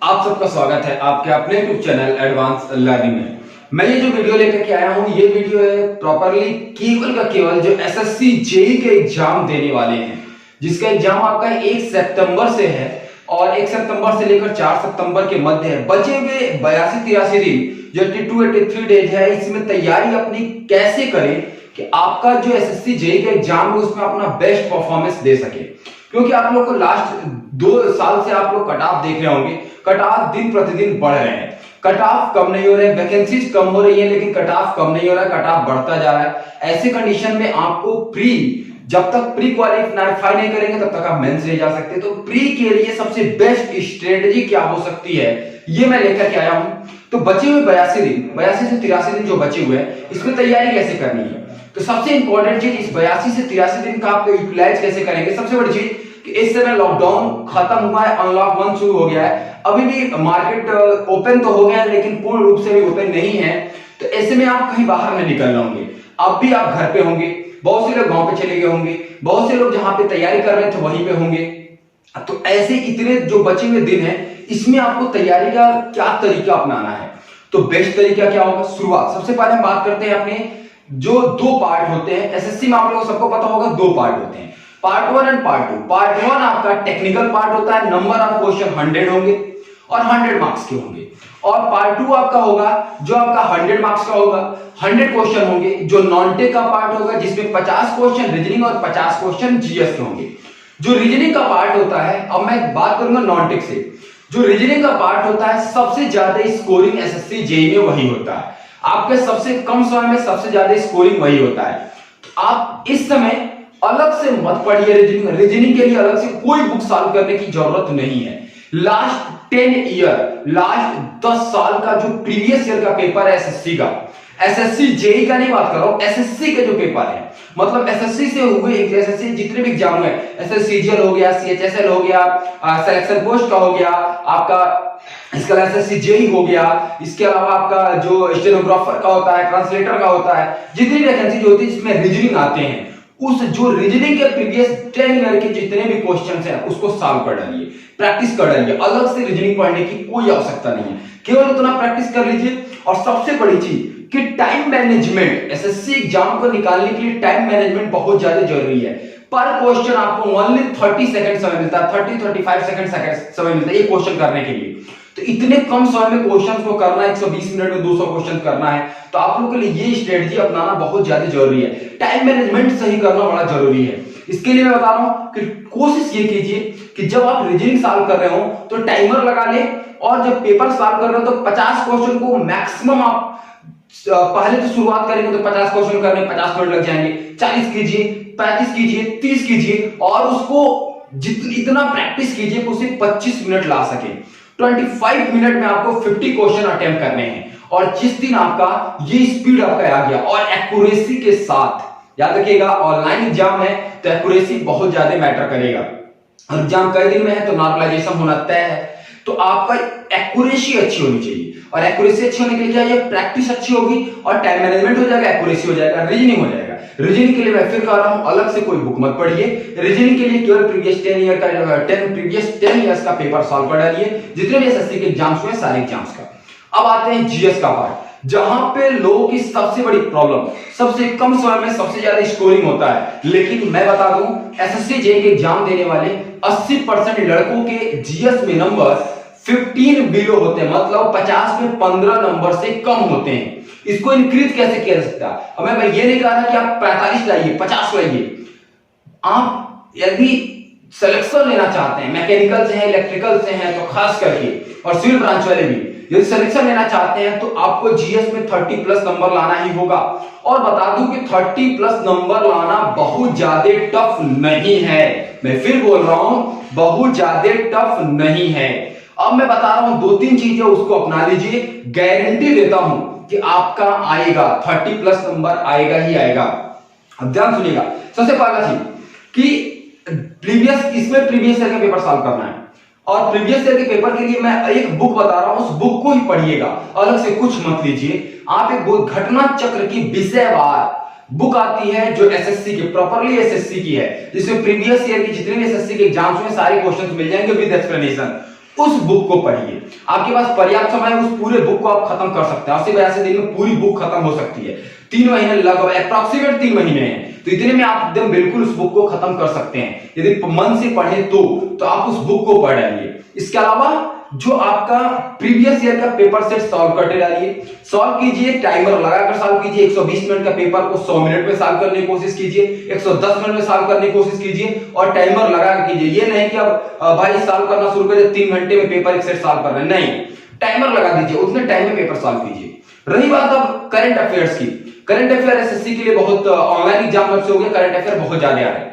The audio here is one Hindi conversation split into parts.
आप सबका स्वागत है आपके अपने यूट्यूब चैनल एडवांस लर्निंग में। मैं ये जो वीडियो लेकर के आया हूँ, ये वीडियो है प्रॉपरली केवल का केवल जो एसएससी जेई के एग्जाम देने वाले हैं, जिसका एग्जाम आपका 1 सितंबर से है और 1 सितंबर से लेकर 4 सितंबर के मध्य है। बचे हुए 82-83 दिन जो 82-83 डेज है, इसमें तैयारी अपनी कैसे करें कि आपका जो एसएससी जेई का एग्जाम है उसमें अपना बेस्ट परफॉर्मेंस दे सके। क्योंकि आप लोग को लास्ट 2 साल से आप लोग कट ऑफ देख रहे होंगे, कट ऑफ दिन प्रतिदिन बढ़ रहे हैं, कट ऑफ कम नहीं हो रहे हैं, वैकेंसीज कम हो रही है लेकिन कट ऑफ कम नहीं हो रहा है, कट ऑफ बढ़ता जा रहा है। ऐसे कंडीशन में आपको जब तक प्री क्वालिफाई नहीं करेंगे तब तक आप मेंस नहीं जा सकते। तो प्री के लिए सबसे बेस्ट स्ट्रेटजी क्या हो सकती है, ये मैं लेकर के आया हूं। तो बचे हुए 82 से 83 दिन जो बचे हुए हैं, इसमें तैयारी कैसे करनी है। तो सबसे इंपॉर्टेंट चीज, इस 82 से 83 दिन का आप यूटिलाइज कैसे करेंगे। सबसे बड़ी चीज कि इस समय लॉकडाउन खत्म हुआ है, अनलॉक 1 शुरू हो गया है, अभी भी मार्केट ओपन तो हो गया है लेकिन पूर्ण रूप से भी ओपन नहीं है। तो ऐसे में आप कहीं बाहर नहीं निकलना होंगे, अब भी आप घर पे होंगे, बहुत से लोग गांव पे चले गए होंगे, बहुत से लोग जहां पे तैयारी कर रहे थे वहीं पे होंगे। तो ऐसे इतने जो बचे हुए दिन है, इसमें आपको तैयारी का क्या तरीका अपनाना है। तो बेस्ट तरीका क्या होगा। शुरुआत सबसे पहले हम बात करते हैं अपने जो 2 पार्ट होते हैं एसएससी में, आप लोगों को सबको पता होगा 2 पार्ट होते हैं, पार्ट 1 एंड पार्ट 2। पार्ट 1 आपका टेक्निकल पार्ट होता है, नंबर ऑफ क्वेश्चन 100 होंगे और 100 मार्क्स के होंगे। और पार्ट 2 आपका होगा जो आपका 100 मार्क्स का होगा, 100 क्वेश्चन होंगे, जो नॉन टेक का पार्ट होगा जिसमें 50 क्वेश्चन रीजनिंग और 50 क्वेश्चन जीएस के होंगे। जो रीजनिंग का पार्ट होता है, अब मैं बात करूंगा नॉन टेक से, जो रीजनिंग का पार्ट होता है सबसे ज्यादा स्कोरिंग एसएससी जेई में वही होता है, आपके सबसे कम समय में सबसे ज्यादा स्कोरिंग वही होता है। तो आप इस समय अलग से मत पढ़िए, रीजनिंग के लिए अलग से कोई बुक सॉल्व करने की जरूरत नहीं है। लास्ट 10 साल का जो प्रीवियस ईयर का पेपर है एसएससी का, एसएससी जेई का नहीं बात कर रहा हूं, एसएससी के जो पेपर है, मतलब एसएससी से हुए एसएससी जितने भी एग्जाम हुए, एसएससीजीएल हो गया, सीएचएसएल हो गया, सिलेक्शन पोस्ट का हो गया, आपका इसका एसएससी जेई हो गया, इसके अलावा आपका जो स्टेनोग्राफर का होता है, ट्रांसलेटर का होता है, जितनी वैकेंसी जो होती है जिसमें रीजनिंग आते हैं, उस जो रीजनिंग के प्रीवियस 10 ईयर के जितने भी क्वेश्चंस हैं उसको सॉल्व कर डालिए, प्रैक्टिस कर डालिए। अलग से रीजनिंग पढ़ने की कोई आवश्यकता नहीं है, केवल उतना प्रैक्टिस कर लीजिए। और सबसे बड़ी चीज कि टाइम मैनेजमेंट, एसएससी एग्जाम को निकालने के लिए टाइम मैनेजमेंट बहुत ज्यादा जरूरी है। पर क्वेश्चन आपको ओनली 30 सेकंड समय मिलता है, 30-35 सेकंड समय मिलता है ये क्वेश्चन करने के लिए। तो इतने कम समय में क्वेश्चंस को करना, 120 मिनट में 200 क्वेश्चन करना है, तो आप लोगों के लिए ये स्ट्रेटजी अपनाना बहुत ज्यादा जरूरी है। टाइम मैनेजमेंट सही करना बड़ा जरूरी है। इसके लिए मैं बता रहा हूं कि कोशिश ये कीजिए कि जब आप रीजनिंग सॉल्व कर रहे हो तो टाइमर लगा ले, और जब पेपर सॉल्व कर रहे हो तो 50 क्वेश्चन को मैक्सिमम आप पहले तो शुरुआत करेंगे तो 50 क्वेश्चन करने 50 मिनट लग जाएंगे, 40 कीजिए, 35 कीजिए, 30 कीजिए, और उसको इतना प्रैक्टिस कीजिए कि उसे 25 मिनट ला सके। 25 मिनट में आपको 50 क्वेश्चन अटेम्प्ट करने हैं। और जिस दिन आपका ये स्पीड आपका आ गया और एक्यूरेसी के साथ, याद रखिएगा ऑनलाइन एग्जाम है तो एक्यूरेसी बहुत ज्यादा मैटर करेगा, और एग्जाम कई दिन में है तो नॉर्मलाइजेशन होना तय है। तो आपका एक्यूरेसी अच्छी होनी चाहिए, और एक्यूरेसी अच्छी होने के लिए क्या है, प्रैक्टिस अच्छी होगी और टाइम मैनेजमेंट हो जाएगा, एक्यूरेसी हो जाएगा, रीजनिंग हो जाएगा। रीजनिंग के लिए मैं फिर कह रहा हूं अलग से कोई बुक मत पढ़िए, रीजनिंग के लिए केवल प्रीवियस 10 ईयर्स का पेपर सॉल्व कर डालिए, जितने भी एसएससी के एग्जाम्स हुए सारे एग्जाम्स का। अब आते हैं जीएस का पार्ट, जहां पे लोगों की सबसे बड़ी प्रॉब्लम, सबसे कम समय में सबसे ज्यादा स्कोरिंग होता है। लेकिन मैं बता दूं एसएससी जेई के एग्जाम देने वाले 80% लड़कों के जीएस में नंबर 15 बिलो होते हैं, मतलब 50 में 15 नंबर से कम होते हैं। इसको इंक्रीज कैसे किया जा सकता है। अब मैं ये नहीं कह रहा कि आप 45 लाइए, 50 लाइए। आप यदि सिलेक्शन लेना चाहते हैं, मैकेनिकल से हैं, इलेक्ट्रिकल से हैं तो खास करके, और सिविल ब्रांच वाले भी यदि सिलेक्शन लेना चाहते हैं तो आपको जीएस में 30 प्लस नंबर लाना ही होगा। और बता दूं कि 30 प्लस नंबर लाना बहुत ज्यादा टफ नहीं है, मैं फिर बोल रहा हूं बहुत ज्यादा टफ नहीं है। अब मैं बता रहा हूं 2-3 चीजें, उसको अपना लीजिए, गारंटी देता हूं कि आपका आएगा 30 प्लस नंबर आएगा ही आएगा। अब ध्यान सुनिएगा, सबसे पहला चीज कि इसमें प्रीवियस ईयर का पेपर सॉल्व करना है, और प्रीवियस ईयर के पेपर के लिए मैं एक बुक बता रहा हूं, उस बुक को ही पढ़िएगा, अलग से कुछ मत लीजिए। आप एक घटना चक्र की विषयवार बुक आती है जो एसएससी की, प्रॉपरली एसएससी की है, जिसमें प्रीवियस ईयर की जितने भी एसएससी के एग्जाम्स में सारे क्वेश्चंस मिल जाएंगे विद एक्सप्लेनेशन। उस बुक को पढ़िए। आपके पास पर्याप्त समय, उस पूरे बुक को आप खत्म कर सकते हैं। 80-82 दिन में पूरी बुक खत्म हो सकती है। 3 महीने लगभग, अप्रॉक्सीमेट 3 महीने हैं, तो इतने में आप एकदम बिल्कुल उस बुक को खत्म कर सकते हैं यदि मन से पढ़े तो आप उस बुक को पढ़ डालिए। इसके अलावा जो आपका प्रीवियस ईयर का पेपर सेट सॉल्व करते डालिए, सॉल्व कीजिए, टाइमर लगाकर सॉल्व कीजिए। 120 मिनट का पेपर को 100 मिनट में सॉल्व करने की कोशिश कीजिए, 110 मिनट में सॉल्व करने की कोशिश कीजिए और टाइमर लगा कर कीजिए। ये नहीं कि अब भाई सॉल्व करना शुरू करिए 3 घंटे में पेपर एक सेट सॉल्व करना है, नहीं, टाइमर लगा दीजिए, उतने टाइम में पेपर सॉल्व कीजिए। रही बात अब करंट अफेयर्स की, करंट अफेयर एसएससी के लिए बहुत ऑनलाइन एग्जाम जब से हो गया, करंट अफेयर बहुत ज्यादा आ रहे हैं।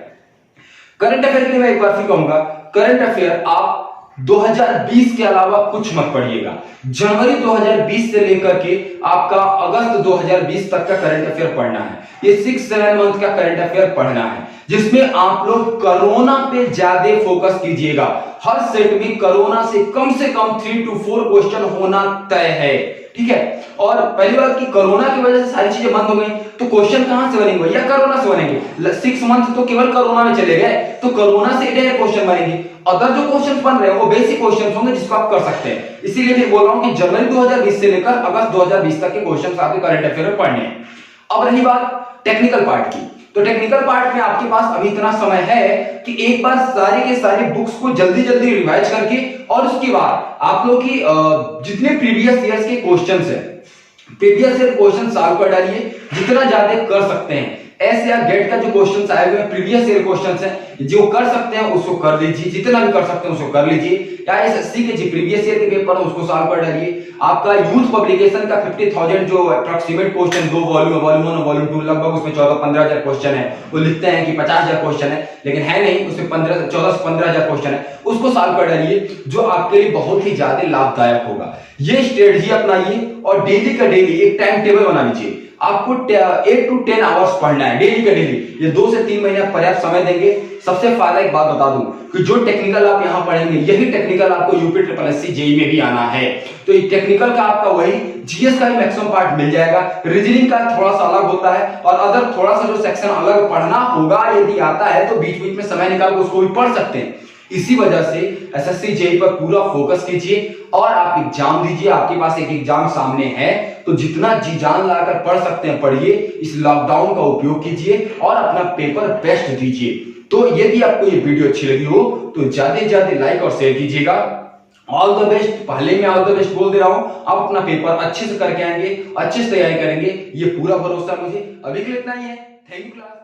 करंट अफेयर के लिए मैं एक बार फिर कहूंगा, करंट अफेयर आप 2020 के अलावा कुछ मत पढ़िएगा। जनवरी 2020 से लेकर के आपका अगस्त 2020 तक का करंट अफेयर पढ़ना है। ये 6-7 मंथ का करंट अफेयर पढ़ना है, जिसमें आप लोग कोरोना पे ज्यादा फोकस कीजिएगा। हर सेट में कोरोना से कम 3 to 4 क्वेश्चन होना तय है, ठीक है। और पहली बात कि कोरोना की वजह से सारी चीजें बंद हो गई, तो क्वेश्चन कहां से बनेंगे भैया? कोरोना से बनेंगे। 6 मंथ तो केवल कोरोना में चले गए, तो कोरोना से डायरेक्ट क्वेश्चन बनेंगे। अदर जो क्वेश्चन बन रहे हैं वो बेसिक क्वेश्चन होंगे जिसको आप कर सकते हैं। इसीलिए मैं बोल रहा हूं कि जनवरी 2020 से लेकर अगस्त 2020 तक के क्वेश्चन आपके करंट अफेयर में पढ़ने हैं। अब रही बात टेक्निकल पार्ट की, तो टेक्निकल पार्ट में आपके पास अभी इतना समय है कि एक बार सारे के सारे बुक्स को जल्दी जल्दी रिवाइज करके और उसके बाद आप लोग की जितने प्रीवियस ईयर्स के क्वेश्चंस हैं, प्रीवियस ईयर क्वेश्चन सॉल्व कर डालिए जितना ज्यादा कर सकते हैं। ऐसे आप गेट का जो क्वेश्चंस आए हुए हैं, प्रीवियस ईयर क्वेश्चंस हैं, जो कर सकते हैं उसको कर लीजिए, जितना भी कर सकते हैं उसको कर लीजिए। या एसएससी के जो प्रीवियस ईयर के पेपर है उसको सॉल्व कर डालिए। आपका यूथ पब्लिकेशन का 50,000 जो अप्रॉक्सीमेट क्वेश्चन 2 वॉल्यूम, वॉल्यूम 1 और वॉल्यूम 2, लगभग उसमें 14-15,000 क्वेश्चन है। वो लिखते हैं कि 50,000 क्वेश्चन है, लेकिन है नहीं, उसमें 14 से 15,000 क्वेश्चन है। उसको सॉल्व कर डालिए, जो आपके लिए बहुत ही ज्यादा लाभदायक होगा। ये स्ट्रेटजी अपनाइए और डेली का डेली एक टाइम टेबल बना लीजिए। आपको 8 to 10 आवर्स पढ़ना है डेली का डेली। ये 2 से 3 महीने पर्याप्त समय देंगे। सबसे फायदा एक बात बता दूं कि जो टेक्निकल आप यहां पढ़ेंगे, यही टेक्निकल आपको यूपी ट्रिपल एससी जेई में भी आना है। तो ये टेक्निकल का आपका वही, जीएस का भी मैक्सिमम पार्ट मिल जाएगा। रीजनिंग का थोड़ा सा अलग होता है और अदर थोड़ा सा जो सेक्शन अलग पढ़ना होगा, यदि आता है तो बीच बीच में समय निकाल के उसको भी पढ़ सकते हैं। इसी वजह से एसएससी जेई पर पूरा फोकस कीजिए और आप एग्जाम दीजिए। आपके पास एक एग्जाम सामने है, तो जितना जी जान लाकर पढ़ सकते हैं पढ़िए। इस लॉकडाउन का उपयोग कीजिए और अपना पेपर बेस्ट दीजिए। तो यदि आपको ये वीडियो अच्छी लगी हो तो ज्यादा से ज्यादा लाइक और शेयर कीजिएगा। ऑल द बेस्ट, पहले मैं ऑल द बेस्ट बोल दे रहा हूं। आप अपना पेपर अच्छे से करके आएंगे, अच्छे से तैयारी करेंगे, ये पूरा भरोसा मुझे। अभी के लिए इतना ही है। Thank you class.